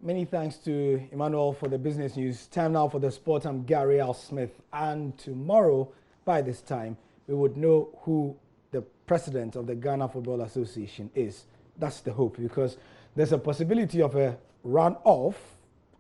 Many thanks to Emmanuel for the business news. Time now for the sport. I'm Gary Al Smith. And tomorrow, by this time, we would know who the president of the Ghana Football Association is. That's the hope, because there's a possibility of a runoff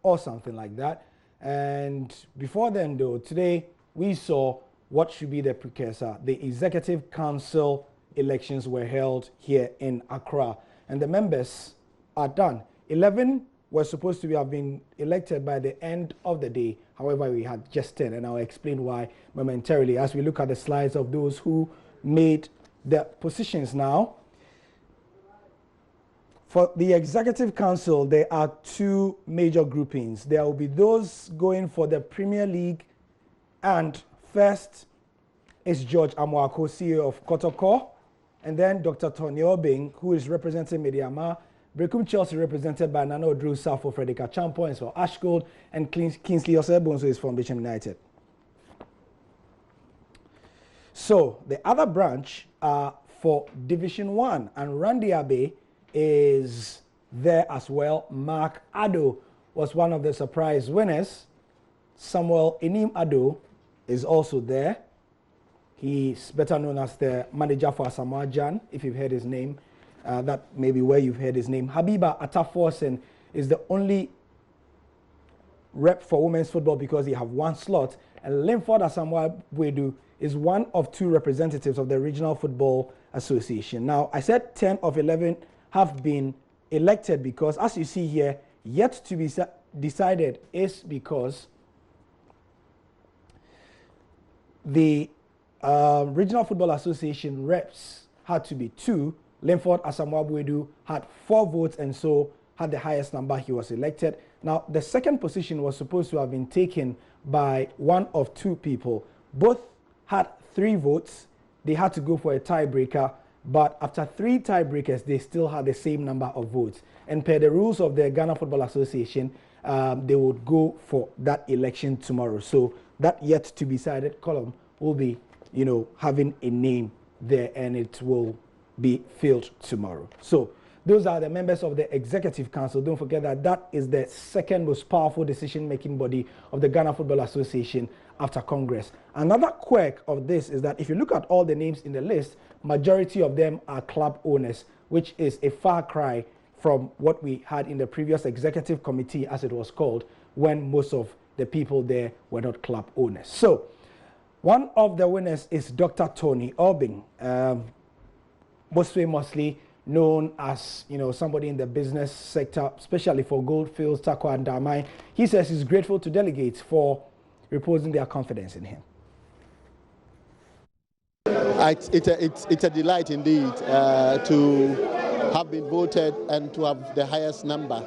or something like that. And before then, though, today we saw what should be the precursor. The Executive Council elections were held here in Accra, and the members are done. 11 were supposed to have been elected by the end of the day. However, we had just 10, and I'll explain why momentarily as we look at the slides of those who made the positions now. For the Executive Council, there are two major groupings. There will be those going for the Premier League, and first is George Amoako, CEO of Kotoko, and then Dr. Tony Obeng, who is representing Mediama, Brekum Chelsea, represented by Nana Odru Safo, Frederick Achampo is for Ashgold, and Kingsley Osebonso is from Bisham United. So the other branch are for Division 1, and Randy Abe is there as well. Mark Addo was one of the surprise winners. Samuel Enim Addo is also there. He's better known as the manager for Asamoah Gyan, if you've heard his name. That may be where you've heard his name. Habiba Ataforsen is the only rep for women's football because he have one slot. And Linford Asamoah Buedu is one of two representatives of the Regional Football Association. Now, I said 10 of 11 have been elected because, as you see here, yet to be decided is because the Regional Football Association reps had to be 2. Linford Asamoah Buedu had 4 votes and so had the highest number. He was elected. Now, the second position was supposed to have been taken by one of 2 people. Both had 3 votes. They had to go for a tiebreaker, but after 3 tiebreakers, they still had the same number of votes. And per the rules of the Ghana Football Association, they would go for that election tomorrow. So that yet to be decided column will be, having a name there, and it will be filled tomorrow. So those are the members of the Executive Council. Don't forget that that is the second most powerful decision-making body of the Ghana Football Association after Congress. Another quirk of this is that if you look at all the names in the list, majority of them are club owners, which is a far cry from what we had in the previous Executive Committee, as it was called, when most of the people there were not club owners. So one of the winners is Dr. Tony Obeng, most famously known as, somebody in the business sector, especially for Goldfields, Takwa, and Damai. He says he's grateful to delegates for reposing their confidence in him. It's a delight indeed to have been voted and to have the highest number.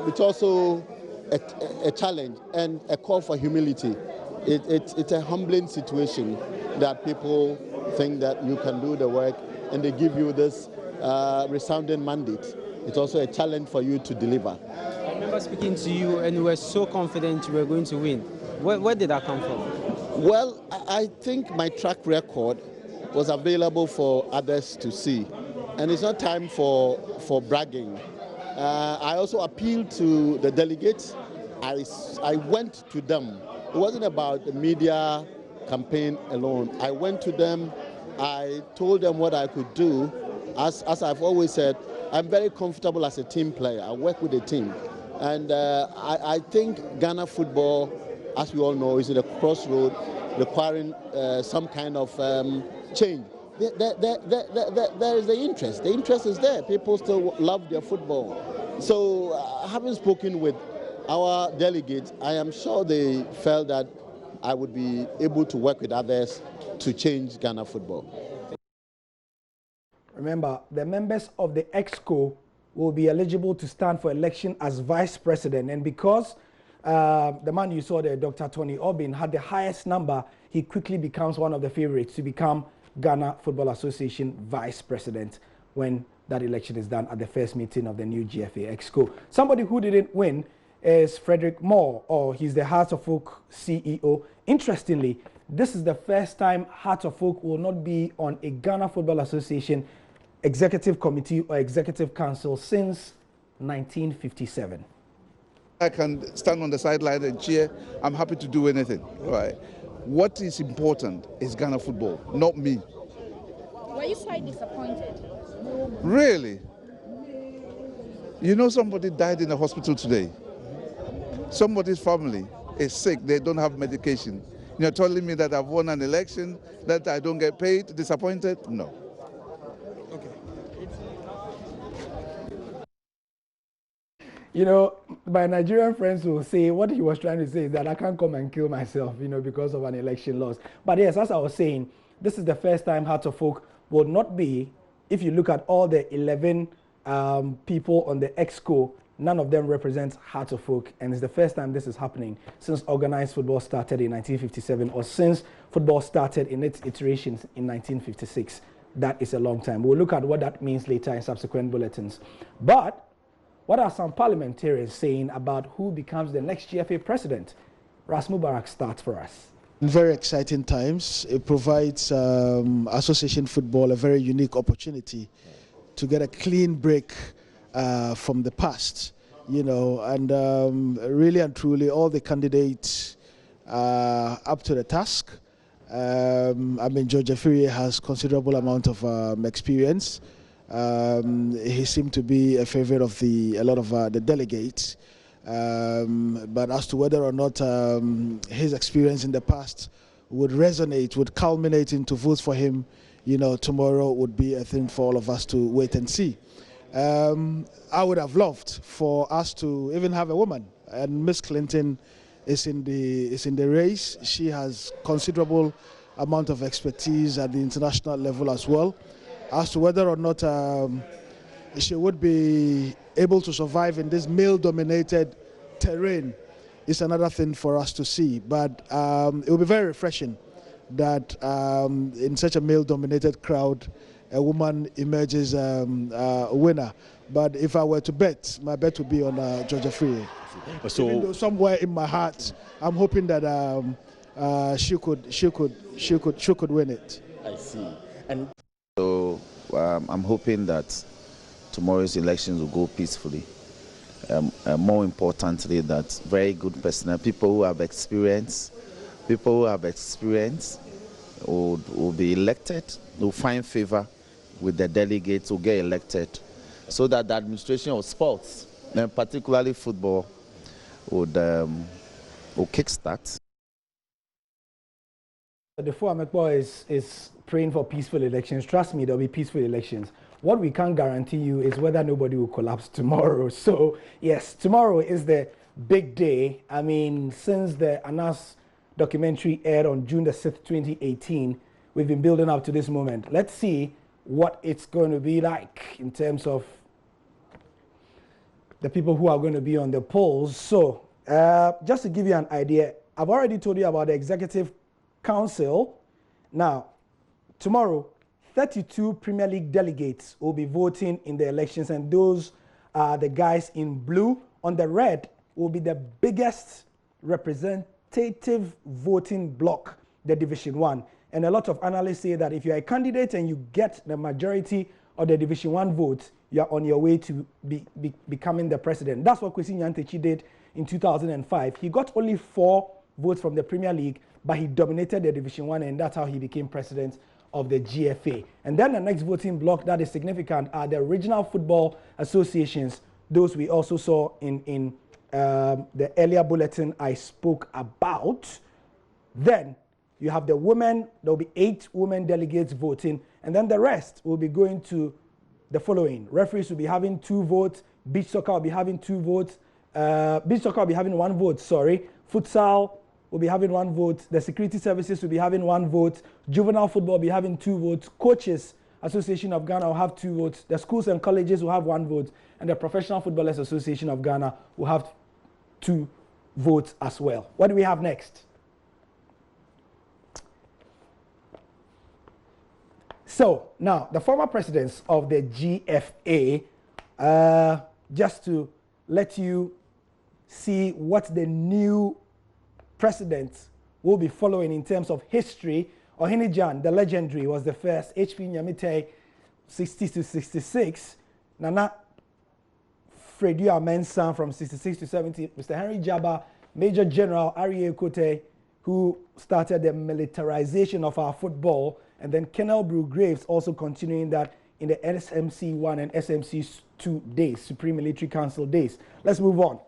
It's also a challenge and a call for humility. It's a humbling situation that people think that you can do the work and they give you this resounding mandate. It's also a challenge for you to deliver. I remember speaking to you and you were so confident you were going to win. Where did that come from? Well, I think my track record was available for others to see. And it's not time for bragging. I also appealed to the delegates. I went to them. It wasn't about the media campaign alone. I went to them. I told them what I could do. As I've always said, I'm very comfortable as a team player. I work with a team. And I think Ghana football, as we all know, is at a crossroad requiring some kind of change. There is the interest. The interest is there. People still love their football. So having spoken with our delegates, I am sure they felt that I would be able to work with others to change Ghana football. Remember, the members of the EXCO will be eligible to stand for election as vice president. And because the man you saw there, Dr. Tony Obeng, had the highest number, he quickly becomes one of the favorites to become Ghana Football Association vice president when that election is done at the first meeting of the new GFA EXCO. Somebody who didn't win is Frederick Moore, or he's the Heart of Oak CEO. Interestingly, this is the first time Heart of Oak will not be on a Ghana Football Association executive committee or executive council since 1957. I can stand on the sideline and cheer. I'm happy to do anything. Right. What is important is Ghana football, not me. Were you quite disappointed? Really? You know, somebody died in the hospital today. Somebody's family is sick. They don't have medication. You're telling me that I've won an election, that I don't get paid, disappointed? No. Okay. You know, my Nigerian friends will say what he was trying to say is that I can't come and kill myself, you know, because of an election loss. But yes, as I was saying, this is the first time Hearts of Oak will not be, if you look at all the 11 people on the Exco, none of them represents Hearts of Oak, and it's the first time this is happening since organized football started in 1957, or since football started in its iterations in 1956. That is a long time. We'll look at what that means later in subsequent bulletins. But what are some parliamentarians saying about who becomes the next GFA president? Ras Mubarak starts for us. In very exciting times, it provides association football a very unique opportunity to get a clean break from the past, you know, and really and truly all the candidates are up to the task. I mean, George Afiri has considerable amount of experience. He seemed to be a favorite of a lot of the delegates. But as to whether or not his experience in the past would resonate, would culminate into votes for him, you know, tomorrow would be a thing for all of us to wait and see. I would have loved for us to even have a woman, and Miss Clinton is in the race. She has considerable amount of expertise at the international level as well. As to whether or not she would be able to survive in this male-dominated terrain is another thing for us to see. But it will be very refreshing that in such a male-dominated crowd, a woman emerges a winner. But if I were to bet, my bet would be on George Afiri. So even though somewhere in my heart, I'm hoping that she could win it. I see. And so I'm hoping that tomorrow's elections will go peacefully. More importantly, that very good personnel, people who have experience, will be elected, will find favor with the delegates, will get elected, so that the administration of sports, and particularly football, will kickstart. The Amekbo is praying for peaceful elections. Trust me, there'll be peaceful elections. What we can't guarantee you is whether nobody will collapse tomorrow. So yes, tomorrow is the big day. I mean, since the Anas documentary aired on June the 6th, 2018, we've been building up to this moment. Let's see what it's going to be like in terms of the people who are going to be on the polls. So just to give you an idea, I've already told you about the Executive Council. Now, tomorrow, 32 Premier League delegates will be voting in the elections, and those are the guys in blue. On the red will be the biggest representative voting block, the Division 1. And a lot of analysts say that if you're a candidate and you get the majority of the Division 1 votes, you're on your way to becoming the president. That's what Kwesi Nyantakyi did in 2005. He got only 4 votes from the Premier League, but he dominated the Division 1, and that's how he became president of the GFA. And then the next voting block that is significant are the regional football associations. Those we also saw in the earlier bulletin I spoke about. Then you have the women. There will be 8 women delegates voting, and then the rest will be going to the following. Referees will be having 2 votes. Beach soccer will be having 2 votes. Beach soccer will be having 1 vote, sorry. Futsal will be having 1 vote. The security services will be having 1 vote. Juvenile football will be having 2 votes. Coaches Association of Ghana will have 2 votes. The schools and colleges will have 1 vote. And the Professional Footballers Association of Ghana will have 2 votes as well. What do we have next? So now the former presidents of the GFA, just to let you see what the new president will be following in terms of history. Ohene Jan, the legendary, was the first. HP Nyamite, 60 to 66. Nana Fredua Mensah from 66 to 70, Mr. Henry Jabba, Major General Arie Kote, who started the militarization of our football, and then Colonel Brew Graves also continuing that in the SMC 1 and SMC 2 days, Supreme Military Council days. Let's move on.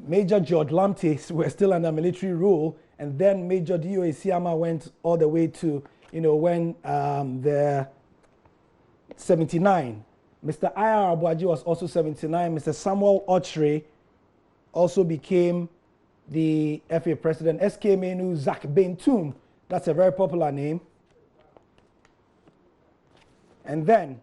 Major George Lamptey were still under military rule, and then Major D.O. Isiama went all the way to, when the 79. Mr. I.R. Abuaji was also 79. Mr. Samuel Ochre also became the FA president. S.K. Menu, Zach Bentum, that's a very popular name. And then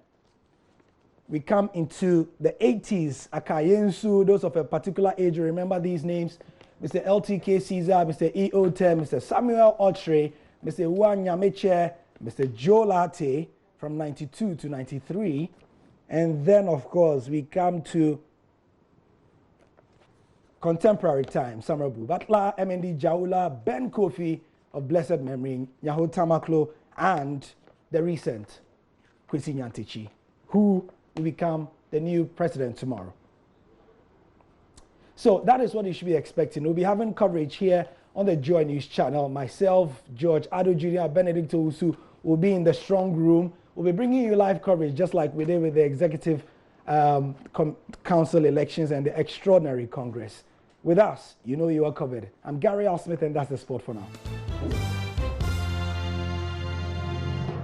we come into the 80s, Akayensu, those of a particular age, remember these names. Mr. LTK Caesar, Mr. E.O. Tem, Mr. Samuel Ochre, Mr. Juan Nyameche, Mr. Joe Latte from 92 to 93. And then, of course, we come to contemporary time, Samrabu Butler, MND Jaula, Ben Kofi of blessed memory, Nyaho Tamaklo, and the recent Kwesi Nyantakyi, who will become the new president tomorrow. So that is what you should be expecting. We'll be having coverage here on the Joy News channel. Myself, George Ado Jr., Benedict Owusu will be in the strong room. We'll be bringing you live coverage just like we did with the Executive Council elections and the Extraordinary Congress. With us, you know you are covered. I'm Gary Al Smith, and that's the sport for now.